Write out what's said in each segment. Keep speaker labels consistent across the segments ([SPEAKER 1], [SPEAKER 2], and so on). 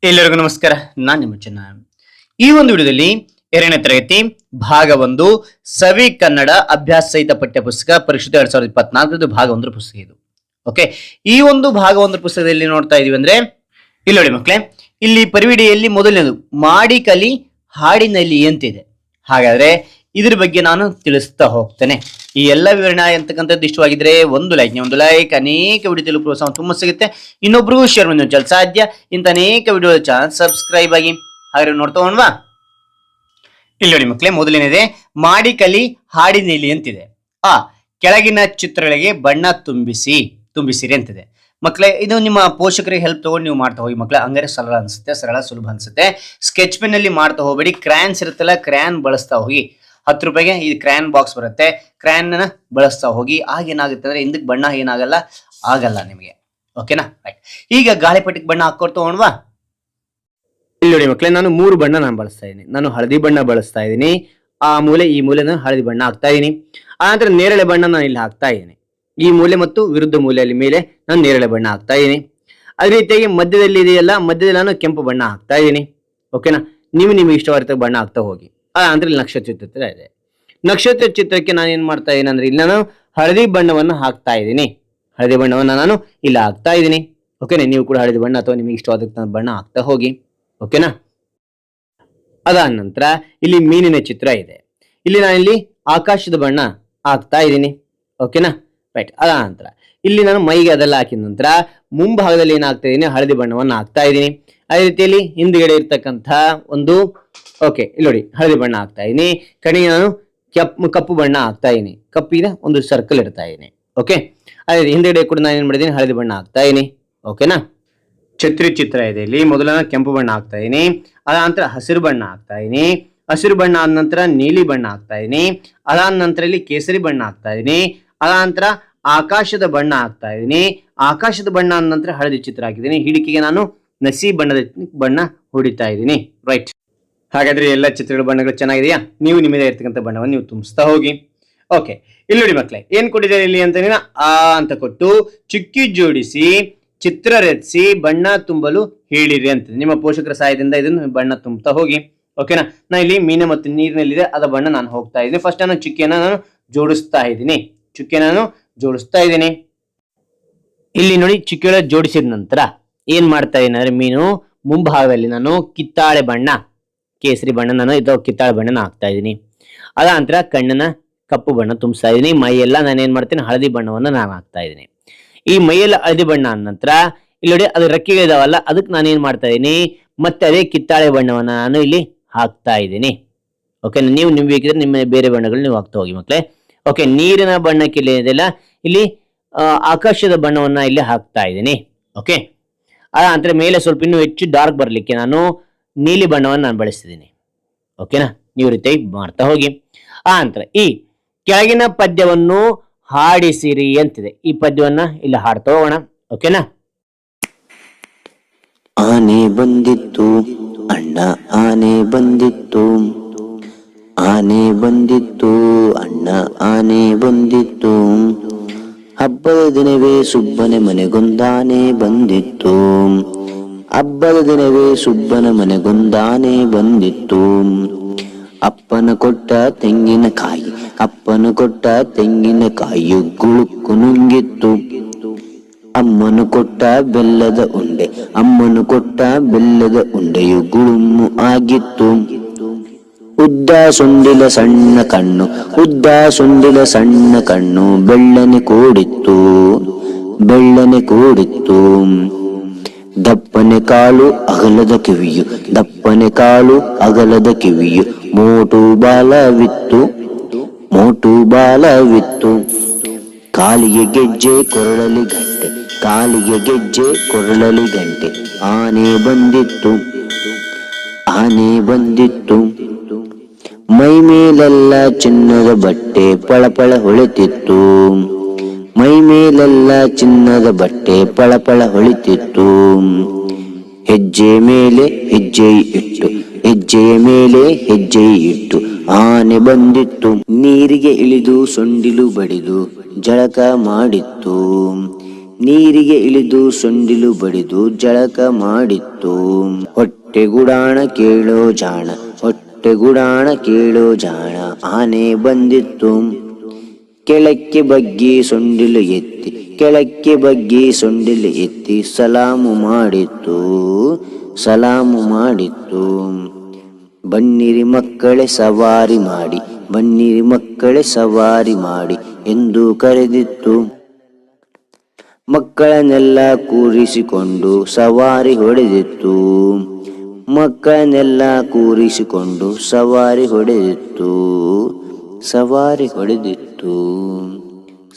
[SPEAKER 1] ಎಲ್ಲರಿಗೂ ನಮಸ್ಕಾರ. ನಾನು ನಿಮ್ಮ ಚೆನ್ನ. ಈ ಒಂದು ವಿಡಿಯೋದಲ್ಲಿ 2ನೇ ತರಗತಿ ಭಾಗ 1 ಸವಿ ಕನ್ನಡ ಅಭ್ಯಾಸ ಸಹಿತ ಪಠ್ಯ ಪುಸ್ತಕ ಪರಿಶುದ್ಧ 2024 ಭಾಗ 1 ಪುಸ್ತಕ ಇದು. ಓಕೆ, ಈ ಒಂದು ಭಾಗ 1 ಪುಸ್ತಕದಲ್ಲಿ ನೋಡ್ತಾ ಇದೀವಿ ಅಂದ್ರೆ ಇಲ್ಲಿ ನೋಡಿ ಮಕ್ಕಳೇ, ಇಲ್ಲಿ ಪರಿವಿಡಿಯಲ್ಲಿ ಮೊದಲನೇದು ಮಾಡಿ ಕಲಿ ಹಾಡಿನಲ್ಲಿ ಅಂತಿದೆ. ಹಾಗಾದ್ರೆ ಇದ್ರ ಬಗ್ಗೆ ನಾನು ತಿಳಿಸ್ತಾ ಹೋಗ್ತೇನೆ. ಈ ಎಲ್ಲ ವಿವರಣೆ ಅಂತಕ್ಕಂಥದ್ದು ಇಷ್ಟವಾಗಿದ್ರೆ ಒಂದು ಲೈಕ್ ಅನೇಕ ವಿಡಿಯೋ ಪ್ರೋತ್ಸಾಹ ತುಂಬಾ ಸಿಗುತ್ತೆ. ಇನ್ನೊಬ್ರಿಗೂ ಶೇರ್ ಮಾಡಿ ಸಾಧ್ಯ. ಇಂಥ ಅನೇಕ ವಿಡಿಯೋ ಚಾನಲ್ ಸಬ್ಸ್ಕ್ರೈಬ್ ಆಗಿ. ಹಾಗಾದ್ರೆ ನೋಡ್ತಾ ಹೋಗೋಣವಾ? ಇಲ್ಲಿ ನೋಡಿ ಮಕ್ಕಳೇ, ಮೊದಲನೇದೇ ಮಾಡಿ ಕಲಿ ಹಾಡಿನಲ್ಲಿ ಅಂತಿದೆ. ಕೆಳಗಿನ ಚಿತ್ರಗಳಿಗೆ ಬಣ್ಣ ತುಂಬಿಸಿರಿ ಅಂತಿದೆ. ಮಕ್ಕಳೇ, ಇದು ನಿಮ್ಮ ಪೋಷಕರಿಗೆ ಹೆಲ್ಪ್ ತಗೊಂಡು ನೀವು ಮಾಡ್ತಾ ಹೋಗಿ ಮಕ್ಕಳೇ. ಹಂಗಾರೆ ಸರಳ ಸುಲಭ ಅನ್ಸುತ್ತೆ. ಸ್ಕೆಚ್ ಪೆನ್ ಅಲ್ಲಿ ಮಾಡ್ತಾ ಹೋಗಬೇಡಿ. ಕ್ರ್ಯಾನ್ಸ್ ಇರುತ್ತಲ್ಲ, ಕ್ರ್ಯಾನ್ ಬಳಸ್ತಾ ಹೋಗಿ. 10 ರೂಪಾಯಿಗೆ ಈ ಕ್ರ್ಯಾನ್ ಬಾಕ್ಸ್ ಬರುತ್ತೆ. ಕ್ರ್ಯಾನ್ ಬಳಸ್ತಾ ಹೋಗಿ. ಆಗೇನಾಗುತ್ತೆ ಅಂದ್ರೆ ಹಿಂದಕ್ಕೆ ಬಣ್ಣ ಆಗಲ್ಲ ನಿಮಗೆ. ಓಕೆನಾ? ರೈಟ್. ಈಗ ಗಾಳಿಪಟಕ್ಕೆ ಬಣ್ಣ ಹಾಕೊಡ್ತಾ ಹೋಗೋಣವಾ? ಇಲ್ಲಿ ನೋಡಿ ಮಕ್ಕಳೇ, ನಾನು 3 ಬಣ್ಣ ಬಳಸ್ತಾ ಇದ್ದೀನಿ. ನಾನು ಹಳದಿ ಬಣ್ಣ ಬಳಸ್ತಾ ಇದ್ದೀನಿ. ಆ ಮೂಲೆ ಈ ಮೂಲೆ ಹಳದಿ ಬಣ್ಣ ಹಾಕ್ತಾ ಇದ್ದೀನಿ. ಆ ನಂತರ ನೇರಳೆ ಬಣ್ಣ ನಾನು ಇಲ್ಲಿ ಹಾಕ್ತಾ ಇದ್ದೀನಿ. ಈ ಮೂಲೆ ಮತ್ತು ವಿರುದ್ಧ ಮೂಲೆಯಲ್ಲಿ ಮೇಲೆ ನಾನು ನೇರಳೆ ಬಣ್ಣ ಹಾಕ್ತಾ ಇದ್ದೀನಿ. ಅದೇ ರೀತಿಯಾಗಿ ಮಧ್ಯದಲ್ಲಿ ಇದೆಯಲ್ಲ, ಮಧ್ಯದಲ್ಲಿ ನಾನು ಕೆಂಪು ಬಣ್ಣ ಹಾಕ್ತಾ ಇದ್ದೀನಿ. ಓಕೆನಾ? ನಿಮಗೆ ಇಷ್ಟವಾದ ಬಣ್ಣ ಹಾಕ್ತಾ ಹೋಗಿ. ಅಂದ್ರೆ ಇಲ್ಲಿ ನಕ್ಷತ್ರ ಚಿತ್ರ ಇದೆ. ನಕ್ಷತ್ರ ಚಿತ್ರಕ್ಕೆ ನಾನು ಏನ್ ಮಾಡ್ತಾ ಇದ್ದೀನಿ ಅಂದ್ರೆ ಇಲ್ಲಿ ನಾನು ಹಳದಿ ಬಣ್ಣವನ್ನು ಹಾಕ್ತಾ ಇದ್ದೀನಿ. ಹಳದಿ ಬಣ್ಣವನ್ನು ನಾನು ಇಲ್ಲಿ ಹಾಕ್ತಾ ಇದ್ದೀನಿ. ಓಕೆನಾ? ನೀವು ಕೂಡ ಹಳದಿ ಬಣ್ಣ ಅಥವಾ ನಿಮಗೆ ಇಷ್ಟವಾದ ಬಣ್ಣ ಹಾಕ್ತಾ ಹೋಗಿ. ಓಕೆನಾ? ಅದಾದ ನಂತರ ಇಲ್ಲಿ ಮೀನಿನ ಚಿತ್ರ ಇದೆ. ಇಲ್ಲಿ ನಾನು ಇಲ್ಲಿ ಆಕಾಶದ ಬಣ್ಣ ಹಾಕ್ತಾ ಇದ್ದೀನಿ. ಓಕೆನಾ? ರೈಟ್. ಅದಾದ ನಂತರ ಇಲ್ಲಿ ನಾನು ಮೈಗೆ ಅದೆಲ್ಲ ಹಾಕಿದ ನಂತರ ಮುಂಭಾಗದಲ್ಲಿ ಏನ್ ಹಾಕ್ತಾ ಇದ್ದೀನಿ, ಹಳದಿ ಬಣ್ಣವನ್ನು ಹಾಕ್ತಾ ಇದ್ದೀನಿ. ಅದೇ ರೀತಿಯಲ್ಲಿ ಹಿಂದ್ಗಡೆ ಇರ್ತಕ್ಕಂಥ ಒಂದು ಇಲ್ಲಿ ನೋಡಿ ಹಳದಿ ಬಣ್ಣ ಹಾಕ್ತಾ ಇದ್ದೀನಿ. ಕಡೆಗೆ ನಾನು ಕಪ್ಪು ಬಣ್ಣ ಹಾಕ್ತಾ ಇದ್ದೀನಿ. ಕಪ್ಪಿಗೆ ಒಂದು ಸರ್ಕಲ್ ಇಡ್ತಾ ಇದ್ದೀನಿ. ಓಕೆ, ಅದೇ ಹಿಂದ್ಗಡೆ ಕೂಡ ನಾನು ಏನ್ ಮಾಡಿದ್ದೀನಿ, ಹಳದಿ ಬಣ್ಣ ಹಾಕ್ತಾ ಇದ್ದೀನಿ. ಓಕೆನಾ? ಛತ್ರಿ ಚಿತ್ರ ಇದೆ. ಇಲ್ಲಿ ಮೊದಲ ಕೆಂಪು ಬಣ್ಣ ಹಾಕ್ತಾ ಇದ್ದೀನಿ. ಅದಾದ ನಂತರ ಹಸಿರು ಬಣ್ಣ ಹಾಕ್ತಾ ಇದ್ದೀನಿ. ಹಸಿರು ಬಣ್ಣ ಆದ ನಂತರ ನೀಲಿ ಬಣ್ಣ ಹಾಕ್ತಾ ಇದ್ದೀನಿ. ಅದಾದ ನಂತರ ಇಲ್ಲಿ ಕೇಸರಿ ಬಣ್ಣ ಹಾಕ್ತಾ ಇದ್ದೀನಿ. ಅದಾದ ನಂತರ ಆಕಾಶದ ಬಣ್ಣ ಹಾಕ್ತಾ ಇದ್ದೀನಿ. ಆಕಾಶದ ಬಣ್ಣ ಆದ ನಂತರ ಹಳದಿ ಚಿತ್ರ ಹಾಕಿದ್ದೀನಿ. ಹಿಡಿಕೆಗೆ ನಾನು ನಸಿ ಬಣ್ಣದ ಬಣ್ಣ ಹೊಡಿತಾ ಇದ್ದೀನಿ. ರೈಟ್. ಹಾಗಾದ್ರೆ ಎಲ್ಲ ಚಿತ್ರಗಳ ಬಣ್ಣಗಳು ಚೆನ್ನಾಗಿದೆಯಾ? ನೀವು ನಿಮ್ಮದೇ ಇರ್ತಕ್ಕಂಥ ಬಣ್ಣವನ್ನು ನೀವು ತುಂಬಿಸ್ತಾ ಹೋಗಿ. ಓಕೆ, ಇಲ್ಲಿ ನೋಡಿ ಮಕ್ಕಳೇ, ಏನ್ ಕೊಟ್ಟಿದ್ದಾರೆ ಇಲ್ಲಿ ಅಂತ ಅಂತ ಕೊಟ್ಟು ಚುಕ್ಕಿ ಜೋಡಿಸಿ ಚಿತ್ರ ರಚಿಸಿ ಬಣ್ಣ ತುಂಬಲು ಹೇಳಿರಿ ಅಂತ ನಿಮ್ಮ ಪೋಷಕರ ಸಹಾಯದಿಂದ ಇದನ್ನು ಬಣ್ಣ ತುಂಬುತ್ತಾ ಹೋಗಿ. ಓಕೆನಾ? ನಾ ಇಲ್ಲಿ ಮೀನ ಮತ್ತು ನೀರಿನಲ್ಲಿದೆ ಅದ ಬಣ್ಣ ನಾನು ಹೋಗ್ತಾ ಇದ್ದೀನಿ. ಫಸ್ಟ್ ನಾನು ಚುಕ್ಕಿಯನ್ನು ನಾನು ಜೋಡಿಸ್ತಾ ಇದ್ದೀನಿ. ಇಲ್ಲಿ ನೋಡಿ, ಚುಕ್ಕಿಗಳ ಜೋಡಿಸಿದ ನಂತರ ಏನ್ ಮಾಡ್ತಾ ಇದ್ದೀನಿ ಅಂದ್ರೆ ಮೀನು ಮುಂಭಾಗದಲ್ಲಿ ನಾನು ಕಿತ್ತಾಳೆ ಬಣ್ಣ, ಕೇಸರಿ ಬಣ್ಣ ನಾನು ಕಿತ್ತಾಳೆ ಬಣ್ಣನ ಹಾಕ್ತಾ ಇದ್ದೀನಿ. ಅದ ನಂತರ ಕಣ್ಣನ ಕಪ್ಪು ಬಣ್ಣ ತುಂಬಿಸ್ತಾ ಇದ್ದೀನಿ. ಮೈಯೆಲ್ಲ ನಾನು ಏನ್ ಮಾಡ್ತೀನಿ, ಹಳದಿ ಬಣ್ಣವನ್ನು ನಾನು ಹಾಕ್ತಾ ಇದ್ದೀನಿ. ಈ ಮೈಯೆಲ್ಲ ಹಳದಿ ಬಣ್ಣ ಆದ ನಂತರ ಇಲ್ಲಿ ನೋಡಿ ಅದು ರೆಕ್ಕೆಗಳು ಇದಾವಲ್ಲ, ಅದಕ್ಕೆ ನಾನು ಏನ್ ಮಾಡ್ತಾ ಇದ್ದೀನಿ, ಮತ್ತೆ ಅದೇ ಕಿತ್ತಾಳೆ ಬಣ್ಣವನ್ನ ನಾನು ಇಲ್ಲಿ ಹಾಕ್ತಾ ಇದ್ದೀನಿ. ಓಕೆ, ನೀವು ಬೇಕಿದ್ರೆ ನಿಮ್ಮ ಬೇರೆ ಬಣ್ಣಗಳು ನೀವು ಹಾಕ್ತಾ ಹೋಗಿ ಮಕ್ಕಳೇ. ಓಕೆ, ನೀರಿನ ಬಣ್ಣಕ್ಕೆ ಇಲ್ಲಿ ಇದೆಲ್ಲ ಇಲ್ಲಿ ಆಕಾಶದ ಬಣ್ಣವನ್ನ ಇಲ್ಲಿ ಹಾಕ್ತಾ ಇದ್ದೀನಿ. ಓಕೆ, ಅದ ನಂತರ ಮೇಲೆ ಸ್ವಲ್ಪ ಇನ್ನೂ ಹೆಚ್ಚು ಡಾರ್ಕ್ ಬರ್ಲಿಕ್ಕೆ ನಾನು ನೀಲಿ ಬಣ್ಣವನ್ನು ನಾನು ಬಳಸ್ತಿದ್ದೀನಿ. ಓಕೆನಾ? ನೀವು ರೀತಿ ಮಾಡ್ತಾ ಹೋಗಿ. ಆ ನಂತರ ಈ ಕೆಳಗಿನ ಪದ್ಯವನ್ನು ಹಾಡಿಸಿರಿ ಅಂತಿದೆ. ಈ ಪದ್ಯವನ್ನ ಇಲ್ಲಿ ಹಾಡ್ತಾ ಹೋಗೋಣ. ಓಕೆನಾ?
[SPEAKER 2] ಆನೆ ಬಂದಿತ್ತು ಅಣ್ಣ, ಆನೆ ಬಂದಿತ್ತು, ಆನೆ ಬಂದಿತ್ತು ಅಣ್ಣ, ಆನೆ ಬಂದಿತ್ತು. ಹಬ್ಬದ ದಿನವೇ ಸುಬ್ಬನ ಮನೆಗೊಂದಾನೆ ಬಂದಿತ್ತು, ಹಬ್ಬದ ದಿನವೇ ಸುಬ್ಬನ ಮನೆಗೊಂದಾನೆ ಬಂದಿತ್ತು. ಅಪ್ಪನ ಕೊಟ್ಟ ತೆಂಗಿನಕಾಯಿ, ಅಪ್ಪನ ಕೊಟ್ಟ ತೆಂಗಿನಕಾಯಿ ಗುಳುಕು ನುಂಗಿತ್ತು. ಅಮ್ಮನು ಕೊಟ್ಟ ಬೆಲ್ಲದ ಉಂಡೆ, ಅಮ್ಮನು ಕೊಟ್ಟ ಬೆಲ್ಲದ ಉಂಡೆಯು ಗುಳುಮು ಆಗಿತ್ತು. ಉದ್ದ ಸುಂಡಿಲ ಸಣ್ಣ ಕಣ್ಣು, ಉದ್ದ ಸುಂಡಿಲ ಸಣ್ಣ ಕಣ್ಣು ಬೆಳ್ಳನೆ ಕೂಡಿತ್ತು. ದಪ್ಪನೆ ಕಾಲು ಅಗಲದ ಕಿವಿಯು, ದಪ್ಪನೆ ಕಾಲು ಅಗಲದ ಕಿವಿಯು ಮೋಟು ಬಾಲವಿತ್ತು. ಕಾಲಿಗೆ ಗೆಜ್ಜೆ ಕೊರಳಲಿ ಗಂಟೆ, ಕಾಲಿಗೆ ಗೆಜ್ಜೆ ಕೊರಳಲಿ ಗಂಟೆ. ಆನೆ ಬಂದಿತ್ತು. ಮೈ ಮೇಲೆಲ್ಲ ಚಿನ್ನದ ಬಟ್ಟೆ ಪಳಪಳ ಹೊಳೆತಿತ್ತು, ಮೈ ಮೇಲೆಲ್ಲ ಚಿನ್ನದ ಬಟ್ಟೆ ಪಳಪಳ ಹೊಳಿತಿತ್ತು. ಹೆಜ್ಜೆ ಮೇಲೆ ಹೆಜ್ಜೆ ಇಟ್ಟು, ಹೆಜ್ಜೆಯ ಮೇಲೆ ಹೆಜ್ಜೆ ಇಟ್ಟು ಆನೆ ಬಂದಿತ್ತು. ನೀರಿಗೆ ಇಳಿದು ಸೊಂಡಿಲು ಬಡಿದು ಜಳಕ ಮಾಡಿತ್ತು, ನೀರಿಗೆ ಇಳಿದು ಸೊಂಡಿಲು ಬಡಿದು ಜಳಕ ಮಾಡಿತ್ತು. ಹೊಟ್ಟೆಗುಡಾಣ ಕೇಳೋ ಜಾಣ, ಹೊಟ್ಟೆಗುಡಾಣ ಕೇಳೋ ಜಾಣ, ಆನೆ ಬಂದಿತ್ತು. ಕೆಳಕ್ಕೆ ಬಗ್ಗಿ ಸೊಂಡಿಲು ಎತ್ತಿ, ಕೆಳಕ್ಕೆ ಬಗ್ಗಿ ಸೊಂಡಿಲು ಎತ್ತಿ ಸಲಾಮು ಮಾಡಿತ್ತು, ಸಲಾಮು ಮಾಡಿತ್ತು. ಬನ್ನಿರಿ ಮಕ್ಕಳೇ ಸವಾರಿ ಮಾಡಿ, ಬನ್ನಿರಿ ಮಕ್ಕಳೇ ಸವಾರಿ ಮಾಡಿ ಎಂದು ಕರೆದಿತ್ತು. ಮಕ್ಕಳನ್ನೆಲ್ಲ ಕೂರಿಸಿಕೊಂಡು ಸವಾರಿ ಹೊಡೆದಿತ್ತು, ಮಕ್ಕಳನ್ನೆಲ್ಲ ಕೂರಿಸಿಕೊಂಡು ಸವಾರಿ ಹೊಡೆದಿತ್ತು, ಸವಾರಿ ಹೊಡೆದಿತ್ತು,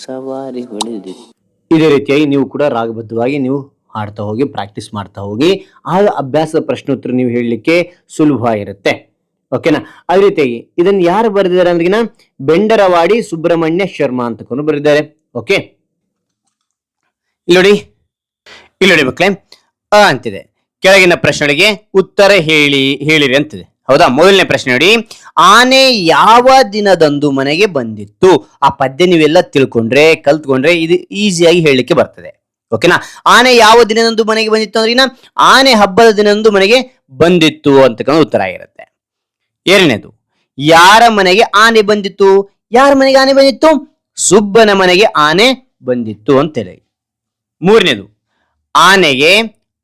[SPEAKER 2] ಸವಾರಿ ಹೊಡೆದಿತ್ತು.
[SPEAKER 1] ಇದೇ ರೀತಿಯಾಗಿ ನೀವು ಕೂಡ ರಾಗಬದ್ಧವಾಗಿ ನೀವು ಹಾಡ್ತಾ ಹೋಗಿ, ಪ್ರಾಕ್ಟೀಸ್ ಮಾಡ್ತಾ ಹೋಗಿ. ಆಗ ಅಭ್ಯಾಸದ ಪ್ರಶ್ನೋತ್ತರ ನೀವು ಹೇಳಲಿಕ್ಕೆ ಸುಲಭ ಇರುತ್ತೆ. ಓಕೆನಾ? ಅದೇ ರೀತಿಯಾಗಿ ಇದನ್ನು ಯಾರು ಬರೆದಿದ್ದಾರೆ ಅಂದ್ರಿಗಿನ ಬೆಂಡರವಾಡಿ ಸುಬ್ರಹ್ಮಣ್ಯ ಶರ್ಮಾ ಅಂತಕೊಂಡು ಬರೆದಿದ್ದಾರೆ. ಓಕೆ, ಇಲ್ಲಿ ನೋಡಿ ಮಕ್ಕಳೇ, ಅ ಅಂತಿದೆ. ಕೆಳಗಿನ ಪ್ರಶ್ನೆಗಳಿಗೆ ಉತ್ತರ ಹೇಳಿರಿ ಅಂತಿದೆ. ಹೌದಾ? ಮೊದಲನೇ ಪ್ರಶ್ನೆ ನೋಡಿ, ಆನೆ ಯಾವ ದಿನದಂದು ಮನೆಗೆ ಬಂದಿತ್ತು? ಆ ಪದ್ಯ ನೀವೆಲ್ಲ ತಿಳ್ಕೊಂಡ್ರೆ ಕಲ್ತ್ಕೊಂಡ್ರೆ ಇದು ಈಸಿಯಾಗಿ ಹೇಳಲಿಕ್ಕೆ ಬರ್ತದೆ. ಓಕೆನಾ? ಆನೆ ಯಾವ ದಿನದಂದು ಮನೆಗೆ ಬಂದಿತ್ತು ಅಂದ್ರಿನ ಆನೆ ಹಬ್ಬದ ದಿನದಂದು ಮನೆಗೆ ಬಂದಿತ್ತು ಅಂತಕ್ಕಂಥ ಉತ್ತರ ಆಗಿರುತ್ತೆ. ಎರಡನೇದು, ಯಾರ ಮನೆಗೆ ಆನೆ ಬಂದಿತ್ತು? ಯಾರ ಮನೆಗೆ ಆನೆ ಬಂದಿತ್ತು? ಸುಬ್ಬನ ಮನೆಗೆ ಆನೆ ಬಂದಿತ್ತು ಅಂತೇಳಿ. ಮೂರನೇದು, ಆನೆಗೆ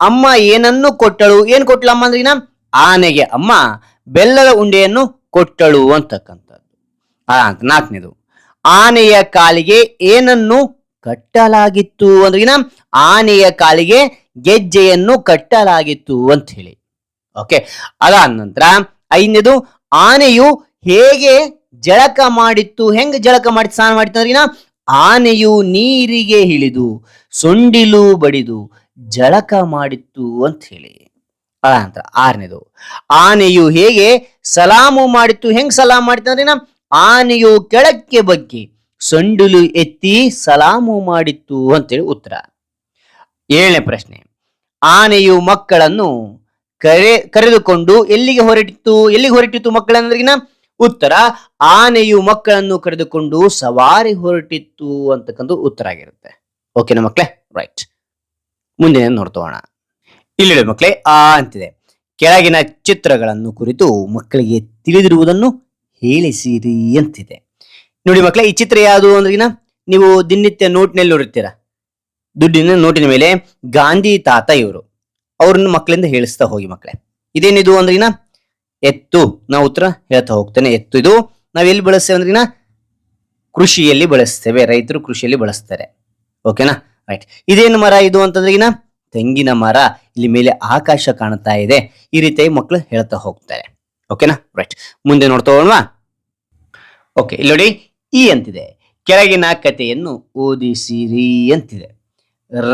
[SPEAKER 1] ಅಮ್ಮ ಏನನ್ನು ಕೊಟ್ಟಳು? ಏನ್ ಕೊಟ್ಟಳು ಅಮ್ಮ ಅಂದ್ರಿನ ಆನೆಗೆ ಅಮ್ಮ ಬೆಲ್ಲದ ಉಂಡೆಯನ್ನು ಕೊಟ್ಟಳು ಅಂತಕ್ಕಂಥದ್ದು. ನಾಲ್ಕನೇದು, ಆನೆಯ ಕಾಲಿಗೆ ಏನನ್ನು ಕಟ್ಟಲಾಗಿತ್ತು ಅಂದ್ರಿನ ಆನೆಯ ಕಾಲಿಗೆ ಗೆಜ್ಜೆಯನ್ನು ಕಟ್ಟಲಾಗಿತ್ತು ಅಂತ ಹೇಳಿ. ಓಕೆ, ಅದಾದ ನಂತರ ಐದನೇದು, ಆನೆಯು ಹೇಗೆ ಜಳಕ ಮಾಡಿತ್ತು? ಹೆಂಗ್ ಜಳಕ ಮಾಡಿ ಸ್ನಾನ ಮಾಡಿತ್ತು ಅಂದ್ರಿನ ಆನೆಯು ನೀರಿಗೆ ಇಳಿದು ಸೊಂಡಿಲು ಬಡಿದು ಜಳಕ ಮಾಡಿತ್ತು ಅಂತ ಹೇಳಿ. ಅದಂತರ ಆರನೇದು, ಆನೆಯು ಹೇಗೆ ಸಲಾಮು ಮಾಡಿತ್ತು? ಹೆಂಗ್ ಸಲಾಮು ಮಾಡಿತ್ತು ಅಂದ್ರಿನ ಆನೆಯು ಕೆಳಕ್ಕೆ ಬಗ್ಗಿ ಸೊಂಡಿಲು ಎತ್ತಿ ಸಲಾಮು ಮಾಡಿತ್ತು ಅಂತೇಳಿ ಉತ್ತರ. ಏಳನೇ ಪ್ರಶ್ನೆ, ಆನೆಯು ಮಕ್ಕಳನ್ನು ಕರೆದುಕೊಂಡು ಎಲ್ಲಿಗೆ ಹೊರಟಿತ್ತು ಮಕ್ಕಳಂದ್ರಿಗಿನ ಉತ್ತರ, ಆನೆಯು ಮಕ್ಕಳನ್ನು ಕರೆದುಕೊಂಡು ಸವಾರಿ ಹೊರಟಿತ್ತು ಅಂತಕ್ಕಂಥ ಉತ್ತರ ಆಗಿರುತ್ತೆ. ಓಕೆನಾ ಮಕ್ಕಳೇ? ರೈಟ್. ಮುಂದಿನ ನೋಡ್ತೋಣ. ಇಲ್ಲಿ ಮಕ್ಕಳೇ, ಆ ಅಂತಿದೆ. ಕೆಳಗಿನ ಚಿತ್ರಗಳನ್ನು ಕುರಿತು ಮಕ್ಕಳಿಗೆ ತಿಳಿದಿರುವುದನ್ನು ಹೇಳಿಸಿರಿ ಅಂತಿದೆ. ನೋಡಿ ಮಕ್ಕಳೇ, ಈ ಚಿತ್ರ ಯಾವುದು ಅಂದ್ರಿಗಿನ ನೀವು ದಿನನಿತ್ಯ ನೋಟ್ನಲ್ಲಿ ನೋಡಿರ್ತೀರ. ದುಡ್ಡಿನ ನೋಟಿನ ಮೇಲೆ ಗಾಂಧಿ ತಾತ ಇವರು, ಅವ್ರನ್ನ ಮಕ್ಕಳಿಂದ ಹೇಳಿಸ್ತಾ ಹೋಗಿ ಮಕ್ಕಳೇ. ಇದೇನಿದು ಅಂದ್ರಿಗಿನ ಎತ್ತು. ನಾವು ಉತ್ತರ ಹೇಳ್ತಾ ಹೋಗ್ತೇನೆ. ಎತ್ತು ಇದು ನಾವ್ ಎಲ್ಲಿ ಬಳಸ್ತೇವೆ ಅಂದ್ರಿಗಿನ ಕೃಷಿಯಲ್ಲಿ ಬಳಸ್ತೇವೆ. ರೈತರು ಕೃಷಿಯಲ್ಲಿ ಬಳಸ್ತಾರೆ. ಓಕೆನಾ? ರೈಟ್. ಇದೇನು ಮರ ಇದು ಅಂತಂದ್ರಿಗಿನ ತೆಂಗಿನ ಮರ. ಇಲ್ಲಿ ಮೇಲೆ ಆಕಾಶ ಕಾಣ್ತಾ ಇದೆ. ಈ ರೀತಿಯಾಗಿ ಮಕ್ಕಳು ಹೇಳ್ತಾ ಹೋಗ್ತಾರೆ. ಓಕೆನಾ? ರೈಟ್. ಮುಂದೆ ನೋಡ್ತಾ ಹೋಗೋಣವಾ? ಓಕೆ, ಇಲ್ಲಿ ನೋಡಿ, ಈ ಅಂತಿದೆ. ಕೆಳಗಿನ ಕಥೆಯನ್ನು ಓದಿಸಿರಿ ಅಂತಿದೆ.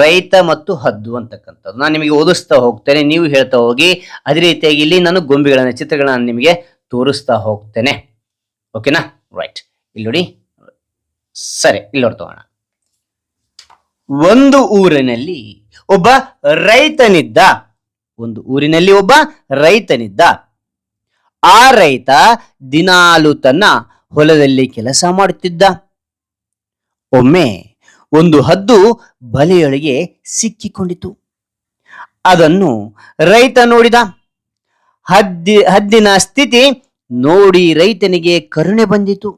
[SPEAKER 1] ರೈತ ಮತ್ತು ಹದ್ದು ಅಂತಕ್ಕಂಥದ್ದು ನಾನು ನಿಮಗೆ ಓದಿಸ್ತಾ ಹೋಗ್ತೇನೆ, ನೀವು ಹೇಳ್ತಾ ಹೋಗಿ. ಅದೇ ರೀತಿಯಾಗಿ ಇಲ್ಲಿ ನಾನು ಗೊಂಬೆಗಳನ್ನ, ಚಿತ್ರಗಳನ್ನ ನಿಮಗೆ ತೋರಿಸ್ತಾ ಹೋಗ್ತೇನೆ. ಓಕೆನಾ? ರೈಟ್. ಇಲ್ಲಿ ನೋಡಿ. ಸರಿ, ಇಲ್ಲಿ ನೋಡ್ತೋಣ. ಒಂದು ಊರಿನಲ್ಲಿ ಒಬ್ಬ ರೈತನಿದ್ದ. ಆ ರೈತ ದಿನಾಲು ತನ್ನ ಹೊಲದಲ್ಲಿ ಕೆಲಸ ಮಾಡುತ್ತಿದ್ದ. ಒಮ್ಮೆ ಒಂದು ಹದ್ದು ಬಲೆಯೊಳಗೆ ಸಿಕ್ಕಿಕೊಂಡಿತು. ಅದನ್ನು ರೈತ ನೋಡಿದ. ಹದ್ದಿನ ಸ್ಥಿತಿ ನೋಡಿ ರೈತನಿಗೆ ಕರುಣೆ ಬಂದಿತು.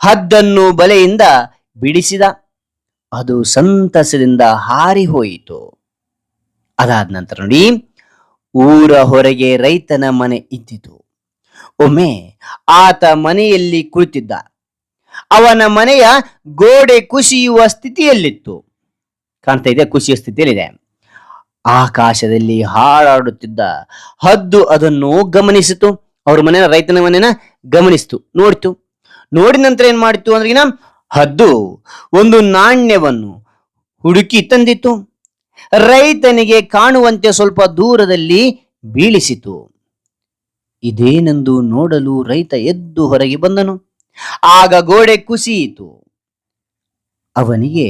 [SPEAKER 1] ಹದ್ದನ್ನು ಬಲೆಯಿಂದ ಬಿಡಿಸಿದ. ಅದು ಸಂತಸದಿಂದ ಹಾರಿ ಹೋಯಿತು. ಅದಾದ ನಂತರ ನೋಡಿ, ಊರ ಹೊರಗೆ ರೈತನ ಮನೆ ಇದ್ದಿತು. ಒಮ್ಮೆ ಆತ ಮನೆಯಲ್ಲಿ ಕುಳಿತಿದ್ದ. ಅವನ ಮನೆಯ ಗೋಡೆ ಕುಸಿಯುವ ಸ್ಥಿತಿಯಲ್ಲಿತ್ತು. ಕಾಣ್ತಾ ಇದೆ, ಕುಸಿಯುವ ಸ್ಥಿತಿಯಲ್ಲಿದೆ. ಆಕಾಶದಲ್ಲಿ ಹಾರಾಡುತ್ತಿದ್ದ ಹದ್ದು ಅದನ್ನು ಗಮನಿಸಿತು. ಅವ್ರ ಮನೆಯ, ರೈತನ ಮನೆನ ಗಮನಿಸಿತು, ನೋಡಿತು. ನೋಡಿದ ನಂತರ ಏನ್ ಮಾಡಿತು ಅಂದ್ರಿಗಿನ ಹದ್ದು ಒಂದು ನಾಣ್ಯವನ್ನು ಹುಡುಕಿ ತಂದಿತು. ರೈತನಿಗೆ ಕಾಣುವಂತೆ ಸ್ವಲ್ಪ ದೂರದಲ್ಲಿ ಬೀಳಿಸಿತು. ಇದೇನೆಂದು ನೋಡಲು ರೈತ ಎದ್ದು ಹೊರಗೆ ಬಂದನು. ಆಗ ಗೋಡೆ ಕುಸಿಯಿತು. ಅವನಿಗೆ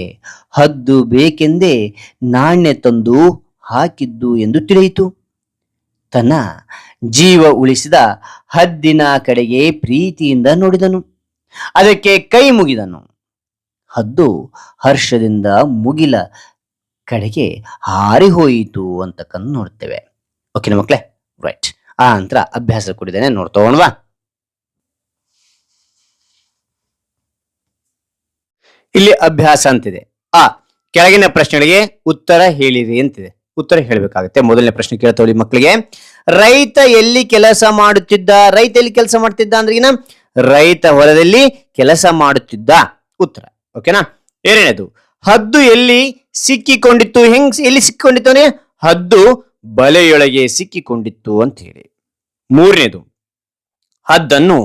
[SPEAKER 1] ಹದ್ದು ಬೇಕೆಂದೇ ನಾಣ್ಯ ತಂದು ಹಾಕಿದ್ದು ಎಂದು ತಿಳಿಯಿತು. ತನ್ನ ಜೀವ ಉಳಿಸಿದ ಹದ್ದಿನ ಕಡೆಗೆ ಪ್ರೀತಿಯಿಂದ ನೋಡಿದನು. ಅದಕ್ಕೆ ಕೈ ಮುಗಿದನು. ಹದ್ದು ಹರ್ಷದಿಂದ ಮುಗಿಲ ಕಡೆಗೆ ಹಾರಿ ಹೋಯಿತು ಅಂತಕ್ಕಂಥ ನೋಡ್ತೇವೆ. ಓಕೆನಾ ಮಕ್ಕಳೇ? ರೈಟ್. ಆ ನಂತರ ಅಭ್ಯಾಸ ಕೊಟ್ಟಿದ್ದೇನೆ, ನೋಡ್ತೋಣವಾ? ಇಲ್ಲಿ ಅಭ್ಯಾಸ ಅಂತಿದೆ. ಆ ಕೆಳಗಿನ ಪ್ರಶ್ನೆಗಳಿಗೆ ಉತ್ತರ ಹೇಳಿರಿ ಅಂತಿದೆ. ಉತ್ತರ ಹೇಳಬೇಕಾಗುತ್ತೆ. ಮೊದಲನೇ ಪ್ರಶ್ನೆ ಕೇಳ್ತೇವೆ ಮಕ್ಕಳಿಗೆ. ರೈತ ಎಲ್ಲಿ ಕೆಲಸ ಮಾಡುತ್ತಿದ್ದ? ರೈತ ಎಲ್ಲಿ ಕೆಲಸ ಮಾಡ್ತಿದ್ದ ಅಂದ್ರೆ ರೈತ ಹೊಲದಲ್ಲಿ ಕೆಲಸ ಮಾಡುತ್ತಿದ್ದ. ಉತ್ತರ. ಓಕೆನಾ? ಎರಡನೇದು, ಹದ್ದು ಎಲ್ಲಿ ಸಿಕ್ಕಿಕೊಂಡಿತ್ತು? ಎಲ್ಲಿ ಸಿಕ್ಕಿಕೊಂಡಿತ್ತು ಅಂದ್ರೆ ಹದ್ದು ಬಲೆಯೊಳಗೆ ಸಿಕ್ಕಿಕೊಂಡಿತ್ತು ಅಂತ ಹೇಳಿ. ಮೂರನೇದು, ಹದ್ದನ್ನು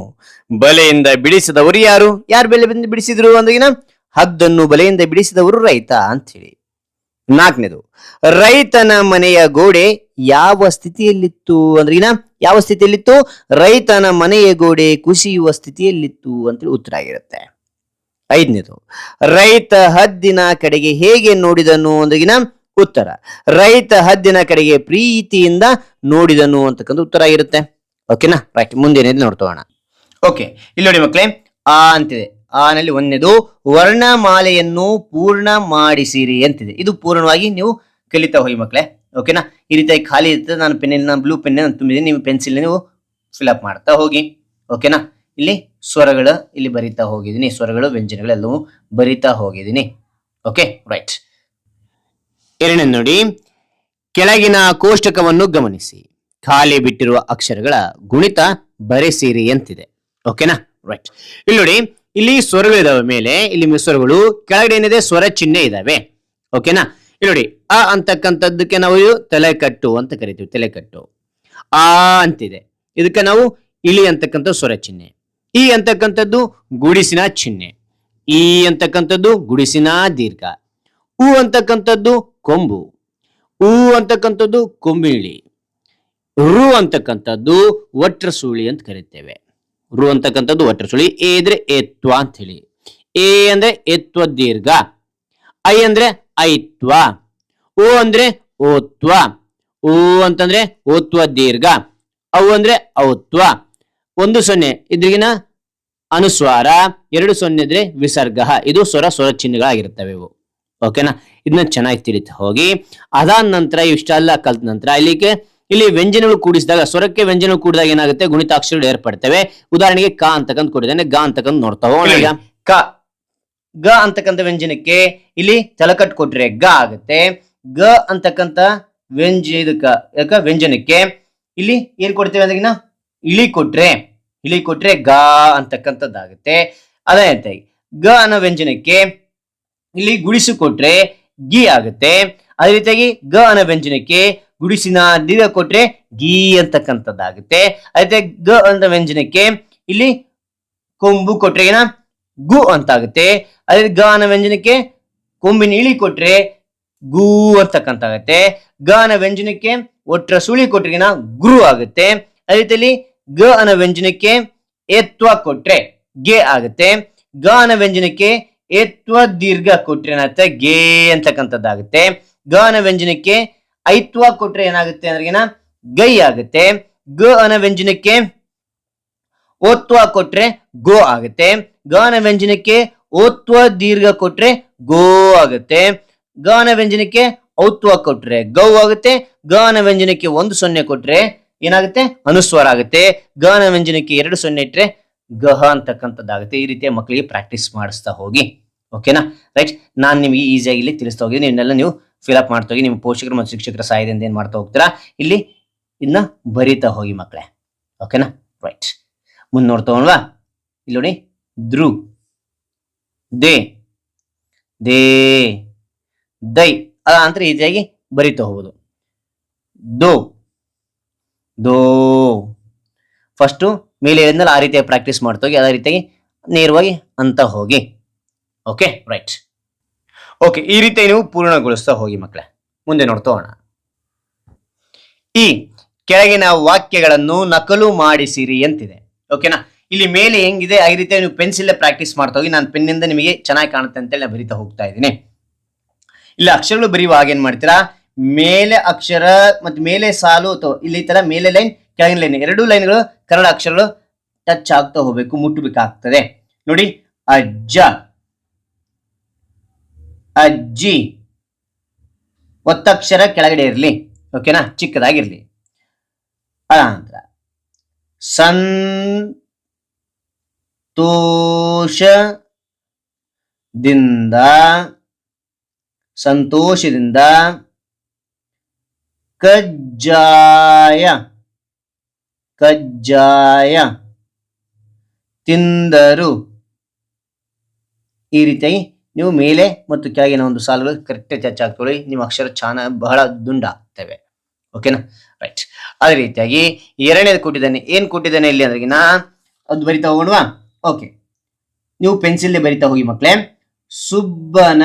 [SPEAKER 1] ಬಲೆಯಿಂದ ಬಿಡಿಸಿದವರು ಯಾರು? ಯಾರು ಬಲೆಯಿಂದ ಬಿಡಿಸಿದ್ರು ಅಂದ್ರೆ ಹದ್ದನ್ನು ಬಲೆಯಿಂದ ಬಿಡಿಸಿದವರು ರೈತ ಅಂತ ಹೇಳಿ. ನಾಲ್ಕನೇದು, ರೈತನ ಮನೆಯ ಗೋಡೆ ಯಾವ ಸ್ಥಿತಿಯಲ್ಲಿತ್ತು ಅಂದ್ರೆ ಯಾವ ಸ್ಥಿತಿಯಲ್ಲಿತ್ತು? ರೈತನ ಮನೆಯ ಗೋಡೆ ಕುಸಿಯುವ ಸ್ಥಿತಿಯಲ್ಲಿತ್ತು ಅಂತೇಳಿ ಉತ್ತರ ಆಗಿರುತ್ತೆ. ಐದನೇದು, ರೈತ ಹದ್ದಿನ ಕಡೆಗೆ ಹೇಗೆ ನೋಡಿದನು ಅಂದ್ರೆ ಉತ್ತರ. ರೈತ ಹದ್ದಿನ ಕಡೆಗೆ ಪ್ರೀತಿಯಿಂದ ನೋಡಿದನು ಅಂತಕ್ಕಂಥ ಉತ್ತರ ಆಗಿರುತ್ತೆ. ಓಕೆನಾ? ರೈಟ್. ಮುಂದೇನಿದೆ ನೋಡ್ತೋಣ. ಓಕೆ, ಇಲ್ಲಿ ನೋಡಿ ಮಕ್ಕಳೇ, ಆ ಅಂತಿದೆ. ಆ ನಲ್ಲಿ ಒಂದನೇದು, ವರ್ಣಮಾಲೆಯನ್ನು ಪೂರ್ಣ ಮಾಡಿಸಿರಿ ಅಂತಿದೆ. ಇದು ಪೂರ್ಣವಾಗಿ ನೀವು ಕಲಿತಾ ಹೋಗಿ ಮಕ್ಕಳೇ. ಓಕೆನಾ? ಈ ರೀತಿಯಾಗಿ ಖಾಲಿ ಇರ್ತದೆ. ನಾನು ಪೆನ್ನಿನ ಬ್ಲೂ ಪೆನ್ ತುಂಬಿದ್ದೀನಿ, ನೀವು ಪೆನ್ಸಿಲ್ ನೀವು ಫಿಲ್ಅಪ್ ಮಾಡ್ತಾ ಹೋಗಿ. ಓಕೆನಾ? ಇಲ್ಲಿ ಸ್ವರಗಳು ಇಲ್ಲಿ ಬರಿತಾ ಹೋಗಿದ್ದೀನಿ, ಸ್ವರಗಳು ವ್ಯಂಜನಗಳು ಎಲ್ಲವೂ ಬರಿತಾ ಹೋಗಿದ್ದೀನಿ. Okay, right. ಎರಡನೇ ನೋಡಿ, ಕೆಳಗಿನ ಕೋಷ್ಟಕವನ್ನು ಗಮನಿಸಿ, ಖಾಲಿ ಬಿಟ್ಟಿರುವ ಅಕ್ಷರಗಳ ಗುಣಿತ ಬರೆಸಿರಿ ಅಂತಿದೆ. ಓಕೆನಾ? ರೈಟ್. ಇಲ್ಲಿ ನೋಡಿ, ಇಲ್ಲಿ ಸ್ವರಗಳಿದಾವೆ ಮೇಲೆ, ಇಲ್ಲಿ ಸ್ವರಗಳು ಕೆಳಗಡೆ ಏನಿದೆ ಸ್ವರ ಚಿಹ್ನೆ ಇದಾವೆ. ಓಕೆನಾ? ಇಲ್ಲಿ ನೋಡಿ, ಅ ಅಂತಕ್ಕಂಥದ್ದಕ್ಕೆ ನಾವು ತಲೆಕಟ್ಟು ಅಂತ ಕರಿತೀವಿ. ತಲೆಕಟ್ಟು. ಆ ಅಂತಿದೆ, ಇದಕ್ಕೆ ನಾವು ಇಳಿ ಅಂತಕ್ಕಂಥ ಸ್ವರ ಚಿಹ್ನೆ. ಈ ಅಂತಕ್ಕಂಥದ್ದು ಗುಡಿಸಿನ ಚಿಹ್ನೆ. ಈ ಅಂತಕ್ಕಂಥದ್ದು ಗುಡಿಸಿನ ದೀರ್ಘ. ಉ ಅಂತಕ್ಕಂಥದ್ದು ಕೊಂಬು. ಉ ಅಂತಕ್ಕಂಥದ್ದು ಕೊಂಬಿಳಿ. ರು ಅಂತಕ್ಕಂಥದ್ದು ಒಟ್ರ ಸುಳಿ ಅಂತ ಕರಿತೇವೆ. ರು ಅಂತಕ್ಕಂಥದ್ದು ಒಟ್ರ ಸುಳಿ. ಎ ಅಂದ್ರೆ ಏತ್ವ ಅಂತ ಹೇಳಿ. ಎ ಅಂದ್ರೆ ಏತ್ವ ದೀರ್ಘ. ಐ ಅಂದ್ರೆ ಐತ್ವ. ಓ ಅಂದ್ರೆ ಓತ್ವ. ಓ ಅಂತಂದ್ರೆ ಓತ್ವ ದೀರ್ಘ. ಅವು ಅಂದ್ರೆ ಔತ್ವ. 1 0 ಇದ್ರಿಗಿನ ಅನುಸ್ವಾರ, 2 0 ಇದ್ರೆ ವಿಸರ್ಗ. ಇದು ಸ್ವರ ಚಿಹ್ನೆಗಳಾಗಿರ್ತವೆ ಇವು. ಓಕೆನಾ? ಇದನ್ನ ಚೆನ್ನಾಗಿ ತಿಳಿತಾ ಹೋಗಿ. ಅದಾದ ನಂತರ ಇಷ್ಟೆಲ್ಲ ಕಲ್ತ ನಂತರ ಇಲ್ಲಿ ವ್ಯಂಜನಗಳು ಕೂಡಿಸಿದಾಗ, ಸ್ವರಕ್ಕೆ ವ್ಯಂಜನಗಳು ಕೂಡಿದಾಗ ಏನಾಗುತ್ತೆ? ಗುಣಿತಾಕ್ಷರಗಳು ಏರ್ಪಡ್ತವೆ. ಉದಾಹರಣೆಗೆ ಕ ಅಂತಕ್ಕಂಥ ಕೊಟ್ಟಿದ್ದಾನೆ, ಗ ಅಂತಕ್ಕಂಥ ನೋಡ್ತಾ ಹೋಗೋಣ. ಕ, ಗ ಅಂತಕ್ಕಂಥ ವ್ಯಂಜನಕ್ಕೆ ಇಲ್ಲಿ ತಲಕಟ್ ಕೊಟ್ರೆ ಗ ಆಗುತ್ತೆ. ಗ ಅಂತಕ್ಕಂಥ ವ್ಯಂಜನಕ್ಕೆ ಇಲ್ಲಿ ಏನ್ ಕೊಡ್ತೇವೆ ಅಂದ್ರೆ ಇಳಿ ಕೊಟ್ರೆ ಗ ಅಂತಕ್ಕಂಥದ್ದಾಗುತ್ತೆ. ಅದೇ ಗ ಅನ್ನೋ ವ್ಯಂಜನಕ್ಕೆ ಇಲ್ಲಿ ಗುಡಿಸು ಕೊಟ್ರೆ ಗಿ ಆಗುತ್ತೆ. ಅದೇ ರೀತಿಯಾಗಿ ಗ ಅನ್ನೋ ವ್ಯಂಜನಕ್ಕೆ ಗುಡಿಸಿನ ದೀರ್ಘ ಕೊಟ್ರೆ ಗಿ ಅಂತಕ್ಕಂಥದ್ದಾಗುತ್ತೆ. ಅದೇ ಗ ಅಂತ ವ್ಯಂಜನಕ್ಕೆ ಇಲ್ಲಿ ಕೊಂಬು ಕೊಟ್ರೆ ಗು ಅಂತ ಆಗುತ್ತೆ. ಅದೇ ಗ ಅನ್ನೋ ವ್ಯಂಜನಕ್ಕೆ ಕೊಂಬಿನ ಇಳಿ ಕೊಟ್ರೆ ಗು ಅಂತಕ್ಕಂತಾಗುತ್ತೆ. ಗ ಅನ್ನೋ ವ್ಯಂಜನಕ್ಕೆ ಒಟ್ರ ಸುಳಿ ಕೊಟ್ರೆ ಗುರು ಆಗುತ್ತೆ. ಅದೇ ರೀತಿಯಲ್ಲಿ ಗ ಅನ್ನೋ ವ್ಯಂಜನಕ್ಕೆ ಏತ್ವ ಕೊಟ್ರೆ ಗೆ ಆಗುತ್ತೆ. ಗ ಅನ್ನೋ ವ್ಯಂಜನಕ್ಕೆ ಏತ್ವ ದೀರ್ಘ ಕೊಟ್ರೆ ಏನಾಗುತ್ತೆ? ಗೆ ಅಂತಕ್ಕಂಥದ್ದಾಗುತ್ತೆ. ಗ ಅನ್ನೋ ವ್ಯಂಜನಕ್ಕೆ ಐತ್ವ ಕೊಟ್ರೆ ಏನಾಗುತ್ತೆ ಅಂದ್ರೆ ಗೈ ಆಗುತ್ತೆ. ಗ ಅನ್ನೋ ವ್ಯಂಜನಕ್ಕೆ ಓತ್ವ ಕೊಟ್ರೆ ಗೋ ಆಗುತ್ತೆ. ಗ ಅನ್ನೋ ವ್ಯಂಜನಕ್ಕೆ ಓತ್ವ ದೀರ್ಘ ಕೊಟ್ರೆ ಗೋ ಆಗುತ್ತೆ. ಗ ಅನ್ನೋ ವ್ಯಂಜನಕ್ಕೆ ಔತ್ವ ಕೊಟ್ರೆ ಗೌ ಆಗುತ್ತೆ. ಗ ಅನ್ನೋ ವ್ಯಂಜನಕ್ಕೆ 1 0 ಕೊಟ್ರೆ ಏನಾಗುತ್ತೆ? ಅನುಸ್ವಾರ ಆಗುತ್ತೆ. ಗ ಅನ್ನೋ ವ್ಯಂಜನಕ್ಕೆ 2 0 ಇಟ್ರೆ ಗಹ ಅಂತಕ್ಕಂಥದ್ದಾಗುತ್ತೆ. ಈ ರೀತಿಯ ಮಕ್ಕಳಿಗೆ ಪ್ರಾಕ್ಟೀಸ್ ಮಾಡಿಸ್ತಾ ಹೋಗಿ. ಓಕೆನಾ? ರೈಟ್. ನಾನು ನಿಮಗೆ ಈಸಿಯಾಗಿ ಇಲ್ಲಿ ತಿಳಿಸ್ತಾ ಹೋಗಿ, ಇವನ್ನೆಲ್ಲ ನೀವು ಫಿಲ್ಅಪ್ ಮಾಡ್ತಾ ಹೋಗಿ. ನಿಮ್ಮ ಪೋಷಕರು ಮತ್ತು ಶಿಕ್ಷಕರ ಸಹಾಯದಿಂದ ಏನ್ ಮಾಡ್ತಾ ಹೋಗ್ತೀರಾ, ಇಲ್ಲಿ ಇದನ್ನ ಬರೀತಾ ಹೋಗಿ ಮಕ್ಕಳೇ. ಓಕೆನಾ? ರೈಟ್. ಮುಂದೆ ನೋಡ್ತಾ ಹೋಗೋಣವಾ? ಇಲ್ಲಿ ನೋಡಿ, ಧ್ರು, ದೇ, ದೇ, ದೈ ಅಂತ ಈಸಿಯಾಗಿ ಬರೀತಾ ಹೋಗುದು. ದೋ, ದೋ. ಫಸ್ಟು ಮೇಲೆ ಹೇಳಿದ್ಮೇಲೆ ಆ ರೀತಿಯಾಗಿ ಪ್ರಾಕ್ಟೀಸ್ ಮಾಡ್ತಾ ಹೋಗಿ, ಅದೇ ರೀತಿಯಾಗಿ ನೇರವಾಗಿ ಅಂತ ಹೋಗಿ. Okay, right. ಓಕೆ, ಈ ರೀತಿ ನೀವು ಪೂರ್ಣಗೊಳಿಸ್ತಾ ಹೋಗಿ ಮಕ್ಕಳೇ. ಮುಂದೆ ನೋಡ್ತಾ ಹೋಗೋಣ. ಈ ಕೆಳಗಿನ ವಾಕ್ಯಗಳನ್ನು ನಕಲು ಮಾಡಿಸಿರಿ ಅಂತಿದೆ. ಓಕೆನಾ? ಇಲ್ಲಿ ಮೇಲೆ ಹೆಂಗಿದೆ ಆ ರೀತಿ ನೀವು ಪೆನ್ಸಿಲ್ ಪ್ರಾಕ್ಟೀಸ್ ಮಾಡ್ತಾ ಹೋಗಿ. ನಾನು ಪೆನ್ನಿಂದ ನಿಮಗೆ ಚೆನ್ನಾಗಿ ಕಾಣುತ್ತೆ ಅಂತೇಳಿ ನಾನು ಬರಿತಾ ಹೋಗ್ತಾ ಇದ್ದೀನಿ. ಇಲ್ಲಿ ಅಕ್ಷರಗಳು ಬರೆಯುವಾಗ ಏನ್ ಮಾಡ್ತೀರಾ? ಮೇಲೆ ಅಕ್ಷರ ಮತ್ತೆ ಮೇಲೆ ಸಾಲು ಅಥವಾ ಇಲ್ಲಿ ತರ ಮೇಲೆ ಲೈನ್ ಕೆಳಗಿನ ಲೈನ್, 2 ಲೈನ್ಗಳು ಕನ್ನಡ ಅಕ್ಷರಗಳು ಟಚ್ ಆಗ್ತಾ ಹೋಗ್ಬೇಕು, ಮುಟ್ಟಬೇಕಾಗ್ತದೆ. ನೋಡಿ, ಅಜ್ಜ, ಅಜ್ಜಿ, ಒತ್ತಕ್ಷರ ಕೆಳಗಡೆ ಇರಲಿ, ಓಕೆನಾ, ಚಿಕ್ಕದಾಗಿರ್ಲಿ. ಅನಂತರ ಸಂತೋಷದಿಂದ ಕಜ್ಜಾಯ ತಿಂದರು. ಈ ರೀತಿಯಾಗಿ ನೀವು ಮೇಲೆ ಮತ್ತು ಕೆಳಗಿನ ಒಂದು ಸಾಲುಗಳು ಕರೆಕ್ಟ್ ಟಚ್ ಆಗ್ತವೆ, ನಿಮ್ಮ ಅಕ್ಷರ ಬಹಳ ದುಂಡ ಆಗ್ತವೆ, ಓಕೆನಾ, ರೈಟ್. ಅದೇ ರೀತಿಯಾಗಿ ಎರಡನೇದು ಕೊಟ್ಟಿದ್ದಾನೆ, ಏನ್ ಕೊಟ್ಟಿದ್ದಾನೆ ಇಲ್ಲಿ ಅಂದ್ರೆ ಅದು ಬರಿತಾ ಹೋಗೋಣವಾ? ಓಕೆ, ನೀವು ಪೆನ್ಸಿಲ್ ಬರಿತಾ ಹೋಗಿ ಮಕ್ಕಳೇ. ಸುಬ್ಬನ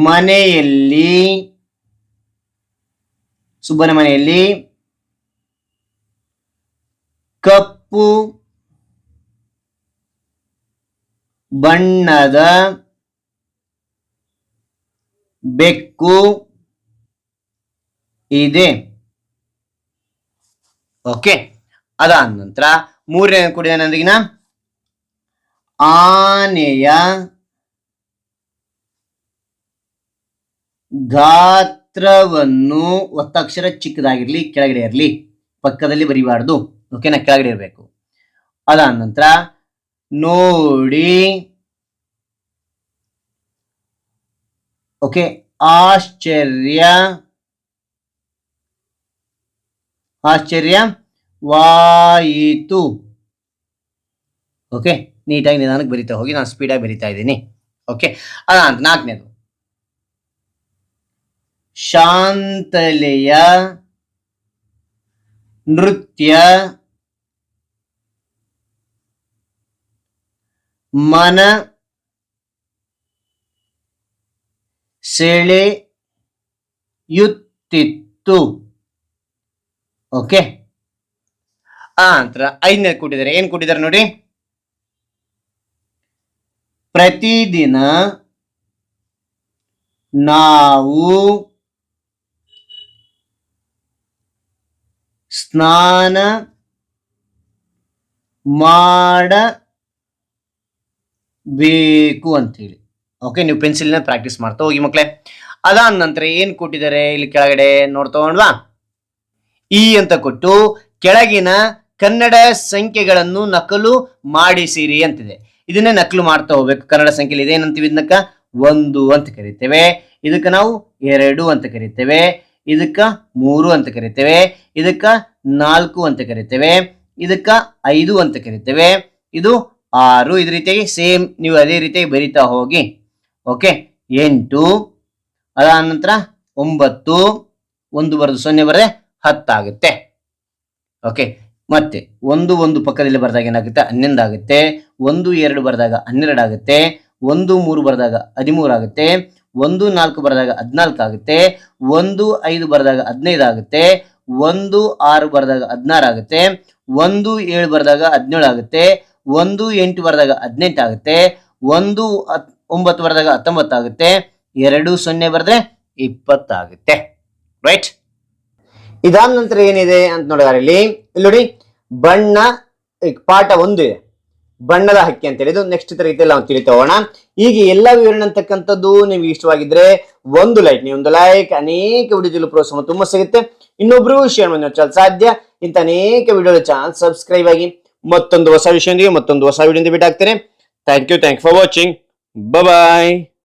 [SPEAKER 1] ಮನೆಯಲ್ಲಿ ಕಪ್ಪು ಬಣ್ಣದ ಬೆಕ್ಕು ಇದೆ. ಓಕೆ, ಅದಾದ ನಂತರ ಮೂರನೇ ಕೊಟ್ಟಿದ್ದಾನೆ ಅಂದ್ರಿಗಿನ ಆನೆಯ ಗಾತ್ರವನ್ನು ಒತ್ತಕ್ಷರ ಚಿಕ್ಕದಾಗಿರ್ಲಿ, ಕೆಳಗಡೆ ಇರಲಿ, ಪಕ್ಕದಲ್ಲಿ ಬರಿಬಾರ್ದು, ಓಕೆನಾ, ಕೆಳಗಡೆ ಇರಬೇಕು. ಅದಾದ ನಂತರ ನೋಡಿ, ಓಕೆ, ಆಶ್ಚರ್ಯವಾಯಿತು. ಓಕೆ, ನೀಟಾಗಿ ನಿಧಾನಕ್ಕೆ ಬರಿತಾ ಹೋಗಿ, ನಾನು ಸ್ಪೀಡಾಗಿ ಬರಿತಾ ಇದ್ದೀನಿ. ಓಕೆ, ಅದಾದ ನಾಲ್ಕನೇದು ಶಾಂತಲೆಯ ನೃತ್ಯ ಮನ ಸೆಳೆಯುತ್ತಿತ್ತು. ಓಕೆ, ನಂತರ ಐದನೇ ಕೊಟ್ಟಿದ್ದಾರೆ, ಏನ್ ಕೊಟ್ಟಿದ್ದಾರೆ ನೋಡಿ. ಪ್ರತಿದಿನ ನಾವು ಸ್ನಾನ ಮಾಡಬೇಕು ಅಂತ ಹೇಳಿ. ಓಕೆ, ನೀವು ಪೆನ್ಸಿಲ್ನ ಪ್ರಾಕ್ಟೀಸ್ ಮಾಡ್ತಾ ಹೋಗಿ ಮಕ್ಕಳೇ. ಅದಾದ ನಂತರ ಏನ್ ಕೊಟ್ಟಿದ್ದಾರೆ ಇಲ್ಲಿ ಕೆಳಗಡೆ ನೋಡ್ತಾ ಹೋಗೋಣವಾ? ಈ ಅಂತ ಕೊಟ್ಟು ಕೆಳಗಿನ ಕನ್ನಡ ಸಂಖ್ಯೆಗಳನ್ನು ನಕಲು ಮಾಡಿಸಿರಿ ಅಂತಿದೆ. ಇದನ್ನೇ ನಕಲು ಮಾಡ್ತಾ ಹೋಗ್ಬೇಕು. ಕನ್ನಡ ಸಂಖ್ಯೆಯಲ್ಲಿ ಇದೇನಂತೀವಿ, ಇದಕ್ಕ 1 ಅಂತ ಕರಿತೇವೆ, ಇದಕ್ಕ ನಾವು 2 ಅಂತ ಕರಿತೇವೆ, ಇದಕ್ಕ 3 ಅಂತ ಕರಿತೇವೆ, ಇದಕ್ಕ 4 ಅಂತ ಕರಿತೇವೆ, ಇದಕ್ಕ 5 ಅಂತ ಕರಿತೇವೆ, ಇದು 6. ಇದೇ ರೀತಿಯಾಗಿ ಸೇಮ್ ನೀವು ಅದೇ ರೀತಿಯಾಗಿ ಬರಿತಾ ಹೋಗಿ. ಓಕೆ, 8, ಅದಾದ ನಂತರ 9, 1 ಬರೆದು 0 ಬರೆದೆ 10 ಆಗುತ್ತೆ. ಓಕೆ, ಮತ್ತೆ 1 1 ಪಕ್ಕದಲ್ಲಿ ಬರೆದಾಗ ಏನಾಗುತ್ತೆ, 11 ಆಗುತ್ತೆ. 1 2 ಬರೆದಾಗ 12 ಆಗುತ್ತೆ. 1 3 ಬರೆದಾಗ 13 ಆಗುತ್ತೆ. 1 4 ಬರೆದಾಗ 14 ಆಗುತ್ತೆ. 1 5 ಬರೆದಾಗ 15 ಆಗುತ್ತೆ. 1 6 ಬರೆದಾಗ 16 ಆಗುತ್ತೆ. 1 7 ಬರೆದಾಗ 17 ಆಗುತ್ತೆ. 1 8 ಬರೆದಾಗ 18 ಆಗುತ್ತೆ. 1 9 ಬರೆದಾಗ 19 ಆಗುತ್ತೆ. 2 0 ಬರೆದ್ರೆ 20 ಆಗುತ್ತೆ. ರೈಟ್. ಇದಾದ ನಂತರ ಏನಿದೆ ಅಂತ ನೋಡಿದ್ರೆ ಇಲ್ಲಿ ನೋಡಿ, ಬಣ್ಣ ಪಾಠ 1 ಇದೆ, ಬಣ್ಣದ ಹಕ್ಕಿ ಅಂತ ಹೇಳಿದ್ದು. ನೆಕ್ಸ್ಟ್ ರೀತಿಯಲ್ಲಿ ನಾವು ತಿಳಿತಾ ಹೋಗೋಣ. ಈಗ ಎಲ್ಲ ವಿವರಣೆ ಅಂತಕ್ಕಂಥದ್ದು ನಿಮ್ಗೆ ಇಷ್ಟವಾಗಿದ್ರೆ ಒಂದು ಲೈಕ್, ನೀವು ಒಂದು ಲೈಕ್ ಅನೇಕ ವಿಡಿಯೋ ಪ್ರೋತ್ಸಾಹ ತುಂಬಾ ಸಿಗುತ್ತೆ. ಇನ್ನೊಬ್ರು ಶೇರ್ ಮಾಡಿ ಸಾಧ್ಯ. ಇಂಥ ಅನೇಕ ವಿಡಿಯೋ ಚಾನಲ್ ಸಬ್ಸ್ಕ್ರೈಬ್ ಆಗಿ ಮತ್ತೊಂದು ಹೊಸ ವಿಷಯದೊಂದಿಗೆ ಮತ್ತೊಂದು ಹೊಸ ವಿಡಿಯೋದಿಂದ ಭೇಟಿ ಆಗ್ತೇನೆ. Thank you for watching. Bye.